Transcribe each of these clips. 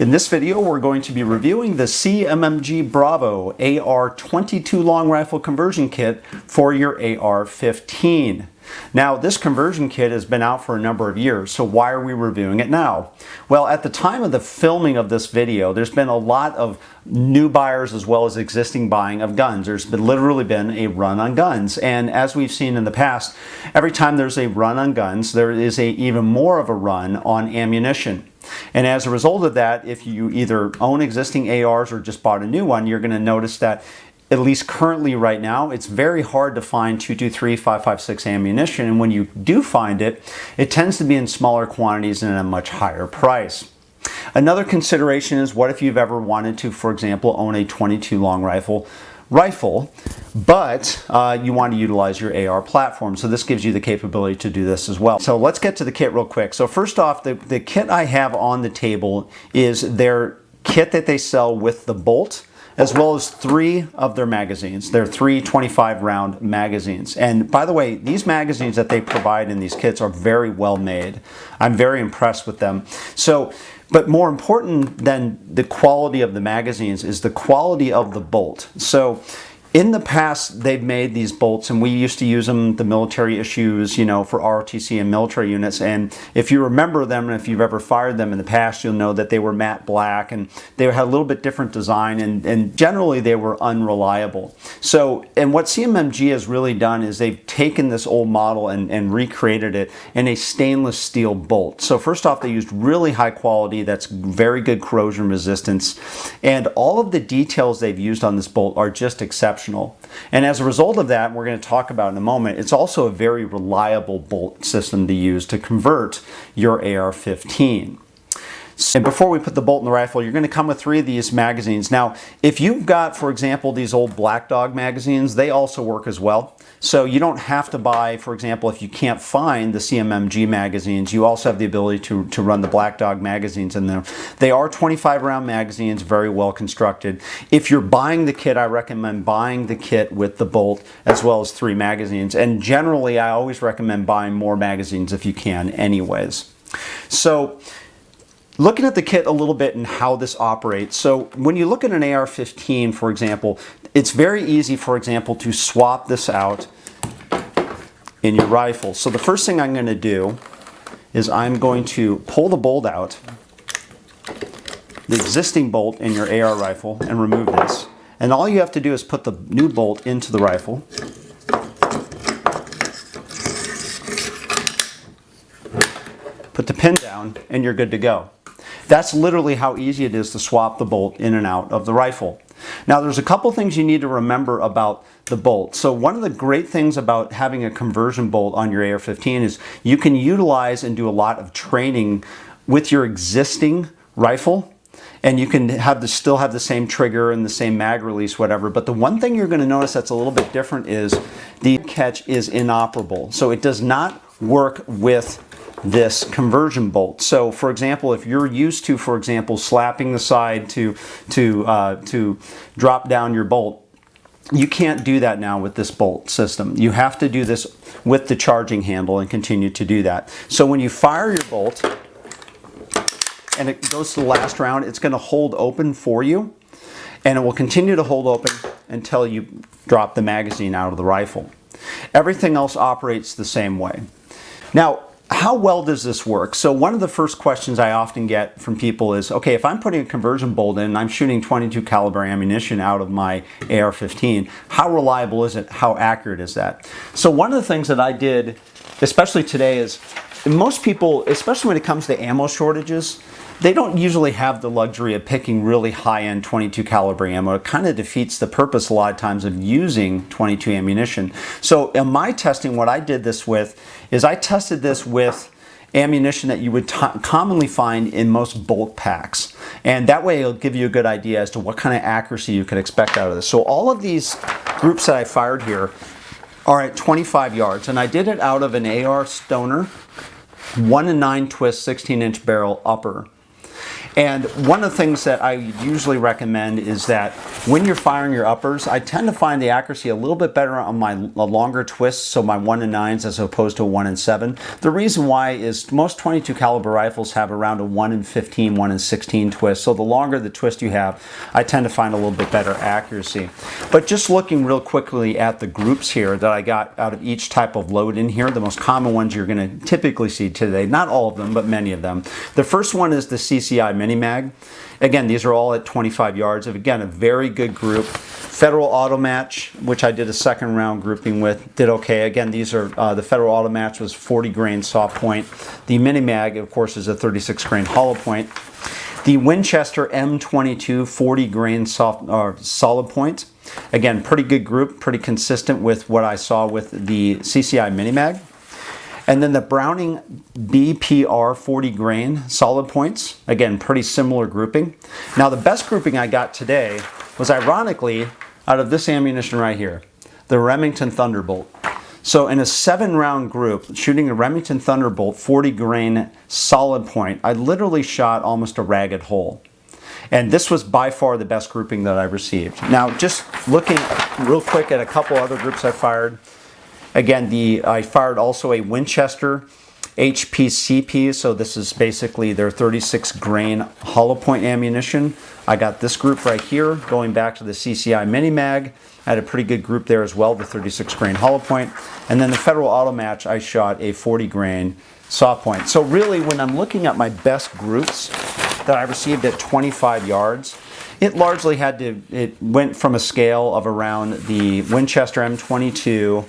In this video, we're going to be reviewing the CMMG Bravo AR-22 long rifle conversion kit for your AR-15. Now, this conversion kit has been out for a number of years, so why are we reviewing it now? Well, at the time of the filming of this video, there's been a lot of new buyers as well as existing buying of guns. Literally been a run on guns, and as we've seen in the past, every time there's a run on guns, there is even more of a run on ammunition. And as a result of that, if you either own existing ARs or just bought a new one, you're going to notice that at least currently right now, it's very hard to find .223, 5.56 ammunition, and when you do find it, it tends to be in smaller quantities and at a much higher price. Another consideration is, what if you've ever wanted to, for example, own a .22 long rifle, but you want to utilize your AR platform. So this gives you the capability to do this as well. So let's get to the kit real quick. So first off, the kit I have on the table is their kit that they sell with the bolt, as well as 3 of their magazines. They're 3 25-round magazines. And by the way, these magazines that they provide in these kits are very well made. I'm very impressed with them. But more important than the quality of the magazines is the quality of the bolt. So in the past, they've made these bolts, and we used to use them, the military issues, for ROTC and military units. And if you remember them, and if you've ever fired them in the past, you'll know that they were matte black, and they had a little bit different design, and generally they were unreliable. And what CMMG has really done is they've taken this old model and recreated it in a stainless steel bolt. So first off, they used really high quality, that's very good corrosion resistance, and all of the details they've used on this bolt are just exceptional. And as a result of that, we're going to talk about in a moment, it's also a very reliable bolt system to use to convert your AR-15. And before we put the bolt in the rifle, you're going to come with 3 of these magazines. Now, if you've got, for example, these old Black Dog magazines, they also work as well. So you don't have to buy, for example, if you can't find the CMMG magazines, you also have the ability to run the Black Dog magazines in there. They are 25-round magazines, very well constructed. If you're buying the kit, I recommend buying the kit with the bolt as well as 3 magazines. And generally, I always recommend buying more magazines if you can anyways. So looking at the kit a little bit and how this operates. So when you look at an AR-15, for example, it's very easy, for example, to swap this out in your rifle. So the first thing I'm going to do is I'm going to pull the bolt out, the existing bolt in your AR rifle, and remove this. And all you have to do is put the new bolt into the rifle. Put the pin down, and you're good to go. That's literally how easy it is to swap the bolt in and out of the rifle. Now, there's a couple things you need to remember about the bolt. So one of the great things about having a conversion bolt on your AR-15 is you can utilize and do a lot of training with your existing rifle, and you can still have the same trigger and the same mag release, whatever. But the one thing you're going to notice that's a little bit different is the catch is inoperable. So it does not work with this conversion bolt. So for example, if you're used to, for example, slapping the side to drop down your bolt, you can't do that now with this bolt system. You have to do this with the charging handle and continue to do that. So when you fire your bolt and it goes to the last round, it's going to hold open for you, and it will continue to hold open until you drop the magazine out of the rifle. Everything else operates the same way. Now, how well does this work? So one of the first questions I often get from people is, okay, if I'm putting a conversion bolt in and I'm shooting .22 caliber ammunition out of my AR-15, how reliable is it? How accurate is that? So one of the things that I did, especially today, is most people, especially when it comes to ammo shortages, they don't usually have the luxury of picking really high-end .22 caliber ammo. It kind of defeats the purpose a lot of times of using .22 ammunition. So in my testing, what I did this with is I tested this with ammunition that you would commonly find in most bolt packs. And that way it'll give you a good idea as to what kind of accuracy you could expect out of this. So all of these groups that I fired here are at 25 yards, and I did it out of an AR Stoner 1-9 twist 16-inch barrel upper. And one of the things that I usually recommend is that when you're firing your uppers, I tend to find the accuracy a little bit better on my longer twists, so my 1 and 9s as opposed to a 1 and 7. The reason why is most 22 caliber rifles have around a 1 and 15, 1 and 16 twist. So the longer the twist you have, I tend to find a little bit better accuracy. But just looking real quickly at the groups here that I got out of each type of load in here, the most common ones you're going to typically see today, not all of them, but many of them. The first one is the CCI Mini Mag. Again, these are all at 25 yards. Again, a very good group. Federal Auto Match, which I did a second round grouping with, did okay. Again, these are the Federal Auto Match was 40 grain soft point. The Mini Mag, of course, is a 36 grain hollow point. The Winchester M22 40 grain soft solid point. Again, pretty good group, pretty consistent with what I saw with the CCI Mini Mag. And then the Browning BPR 40 grain solid points, again, pretty similar grouping. Now the best grouping I got today was ironically out of this ammunition right here, the Remington Thunderbolt. So in a 7-round group, shooting a Remington Thunderbolt 40 grain solid point, I literally shot almost a ragged hole. And this was by far the best grouping that I received. Now just looking real quick at a couple other groups I fired. Again, I fired also a Winchester HPCP, so this is basically their 36 grain hollow point ammunition. I got this group right here, going back to the CCI Mini Mag. I had a pretty good group there as well, the 36 grain hollow point. And then the Federal Auto Match, I shot a 40 grain soft point. So really, when I'm looking at my best groups that I received at 25 yards, it largely it went from a scale of around the Winchester M22,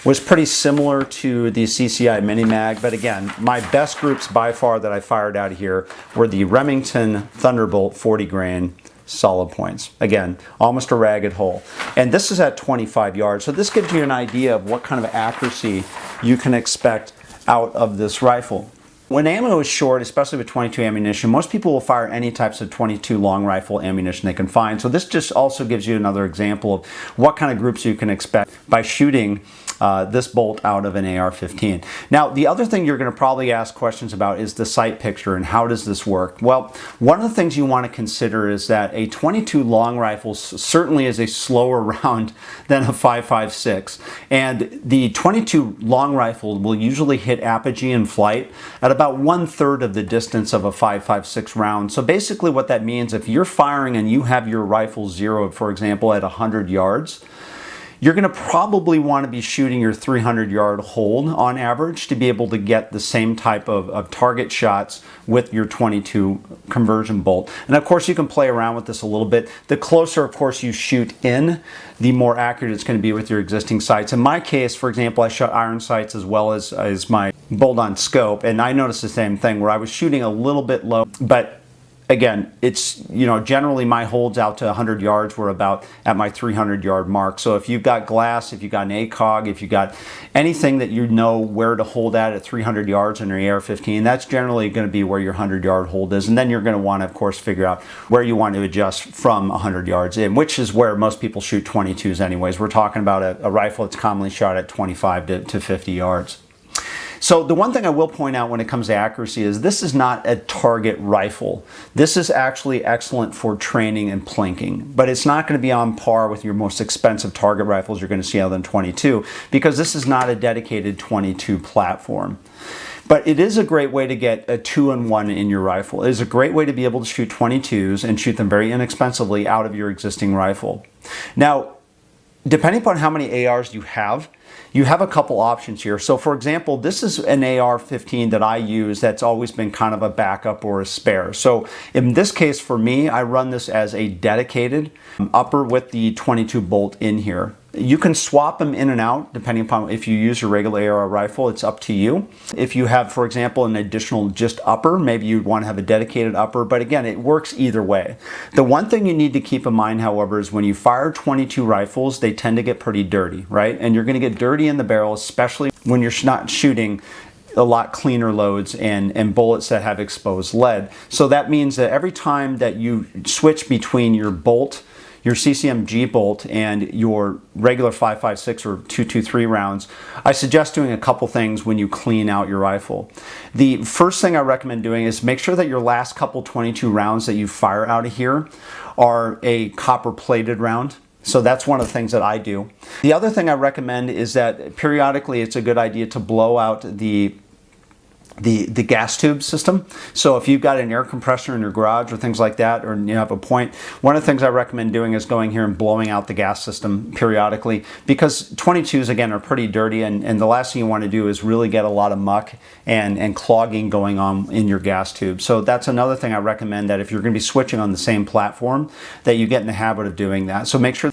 was pretty similar to the CCI Mini Mag, but again, my best groups by far that I fired out of here were the Remington Thunderbolt 40 grain solid points. Again, almost a ragged hole. And this is at 25 yards, so this gives you an idea of what kind of accuracy you can expect out of this rifle. When ammo is short, especially with 22 ammunition, most people will fire any types of 22 long rifle ammunition they can find. So this just also gives you another example of what kind of groups you can expect by shooting this bolt out of an AR-15. Now, the other thing you're going to probably ask questions about is the sight picture and how does this work? Well, one of the things you want to consider is that a 22 long rifle certainly is a slower round than a 5.56, and the 22 long rifle will usually hit apogee in flight at about 1/3 of the distance of a 5.56 round. So basically what that means, if you're firing and you have your rifle zeroed, for example, at 100 yards, you're going to probably want to be shooting your 300-yard hold on average to be able to get the same type of target shots with your 22 conversion bolt. And of course, you can play around with this a little bit. The closer, of course, you shoot in, the more accurate it's going to be with your existing sights. In my case, for example, I shot iron sights as well as my bolt-on scope, and I noticed the same thing where I was shooting a little bit low, but again, it's, generally my holds out to 100 yards were about at my 300-yard mark. So if you've got glass, if you've got an ACOG, if you've got anything that you know where to hold at 300 yards on your AR-15, that's generally going to be where your 100-yard hold is. And then you're going to want to, of course, figure out where you want to adjust from 100 yards in, which is where most people shoot 22s anyways. We're talking about a rifle that's commonly shot at 25 to 50 yards. So the one thing I will point out when it comes to accuracy is this is not a target rifle. This is actually excellent for training and plinking, but it's not going to be on par with your most expensive target rifles you're going to see other than 22, because this is not a dedicated 22 platform. But it is a great way to get a 2-in-1 in your rifle. It is a great way to be able to shoot 22s and shoot them very inexpensively out of your existing rifle. Now, depending upon how many ARs you have a couple options here. So for example, this is an AR-15 that I use that's always been kind of a backup or a spare. So in this case for me, I run this as a dedicated upper with the 22 bolt in here. You can swap them in and out depending upon if you use your regular AR rifle, it's up to you. If you have, for example, an additional just upper, maybe you'd want to have a dedicated upper, but again, it works either way. The one thing you need to keep in mind, however, is when you fire 22 rifles, they tend to get pretty dirty, right? And you're going to get dirty in the barrel, especially when you're not shooting a lot cleaner loads and bullets that have exposed lead. So that means that every time that you switch between your bolt, your CCMG bolt and your regular 5.56 or 2.23 rounds, I suggest doing a couple things when you clean out your rifle. The first thing I recommend doing is make sure that your last couple 22 rounds that you fire out of here are a copper plated round. So that's one of the things that I do. The other thing I recommend is that periodically it's a good idea to blow out the gas tube system. So if you've got an air compressor in your garage or things like that, or you have a point, one of the things I recommend doing is going here and blowing out the gas system periodically, because 22s again are pretty dirty, and the last thing you want to do is really get a lot of muck and clogging going on in your gas tube. So that's another thing I recommend, that if you're going to be switching on the same platform, that you get in the habit of doing that. So make sure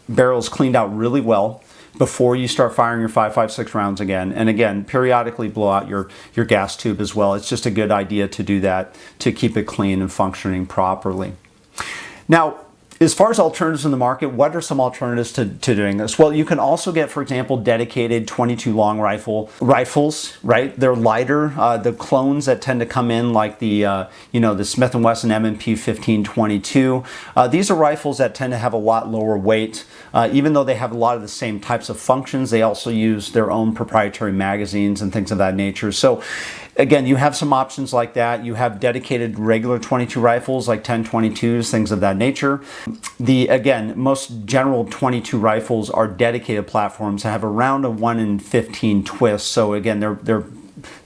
the barrel is cleaned out really well before you start firing your 5.56 rounds again. And again, periodically blow out your gas tube as well. It's just a good idea to do that to keep it clean and functioning properly. Now, as far as alternatives in the market, what are some alternatives to doing this? Well, you can also get, for example, dedicated 22 long rifles, right? They're lighter. The clones that tend to come in, like the the Smith & Wesson M&P 1522. These are rifles that tend to have a lot lower weight. Even though they have a lot of the same types of functions, they also use their own proprietary magazines and things of that nature. So again, you have some options like that. You have dedicated regular 22 rifles like 10-22s, things of that nature. Again, most general 22 rifles are dedicated platforms that have around a 1 in 15 twist. So again, they're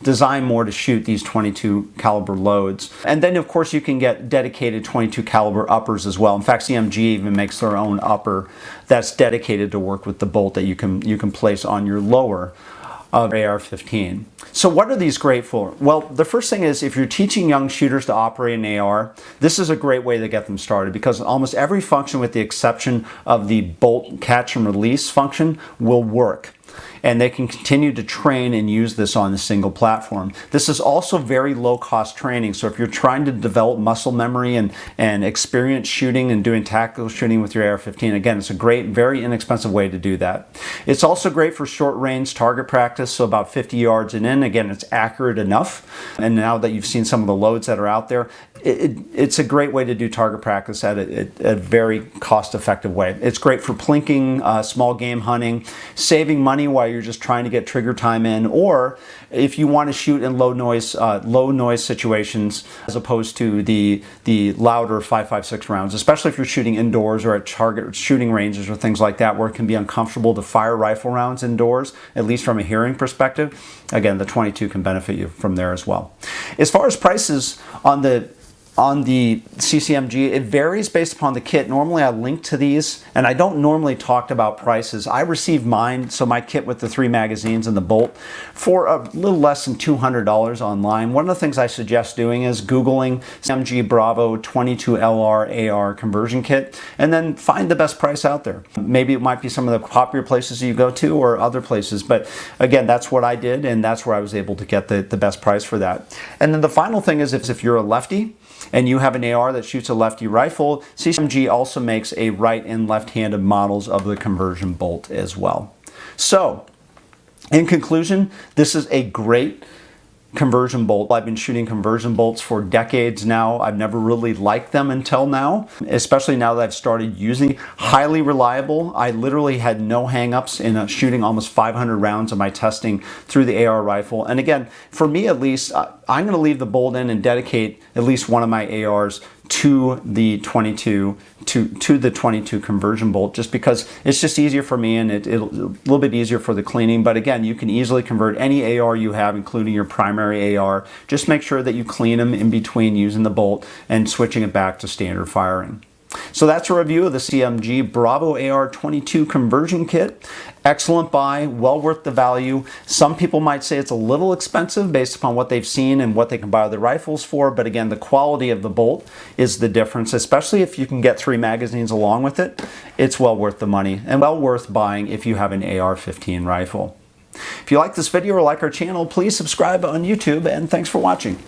designed more to shoot these 22 caliber loads. And then of course you can get dedicated 22 caliber uppers as well. In fact, CMMG even makes their own upper that's dedicated to work with the bolt that you can place on your lower of AR-15. So what are these great for? Well, the first thing is, if you're teaching young shooters to operate an AR, this is a great way to get them started, because almost every function, with the exception of the bolt catch and release function, will work. And they can continue to train and use this on a single platform. This is also very low cost training. So if you're trying to develop muscle memory and experience shooting and doing tactical shooting with your AR-15, again, it's a great, very inexpensive way to do that. It's also great for short range target practice, so about 50 yards and in. Again, it's accurate enough. And now that you've seen some of the loads that are out there, it's a great way to do target practice at a very cost-effective way. It's great for plinking, small game hunting, saving money while you're just trying to get trigger time in, or if you want to shoot in low noise situations, as opposed to the louder 5.56 rounds, especially if you're shooting indoors or at target shooting ranges or things like that, where it can be uncomfortable to fire rifle rounds indoors, at least from a hearing perspective. Again, the 22 can benefit you from there as well. As far as prices on the CCMG, it varies based upon the kit. Normally I link to these, and I don't normally talk about prices. I received mine, so my kit with the 3 magazines and the bolt, for a little less than $200 online. One of the things I suggest doing is Googling CMMG Bravo 22 LR AR conversion kit, and then find the best price out there. Maybe it might be some of the popular places you go to or other places, but again, that's what I did, and that's where I was able to get the best price for that. And then the final thing is, if you're a lefty and you have an AR that shoots a lefty rifle, CMMG also makes a right and left-handed models of the conversion bolt as well. So, in conclusion, this is a great conversion bolt. I've been shooting conversion bolts for decades now. I've never really liked them until now, especially now that I've started using. Highly reliable. I literally had no hang-ups in shooting almost 500 rounds of my testing through the AR rifle. And again, for me at least, I'm going to leave the bolt in and dedicate at least one of my ARs to the 22 conversion bolt, just because it's just easier for me, and it's a little bit easier for the cleaning. But again, you can easily convert any AR you have, including your primary AR. Just make sure that you clean them in between using the bolt and switching it back to standard firing. So that's a review of the CMMG Bravo AR-22 conversion kit. Excellent buy, well worth the value. Some people might say it's a little expensive based upon what they've seen and what they can buy the rifles for, but again, the quality of the bolt is the difference, especially if you can get 3 magazines along with it. It's well worth the money, and well worth buying if you have an AR-15 rifle. If you like this video or like our channel, please subscribe on YouTube, and thanks for watching.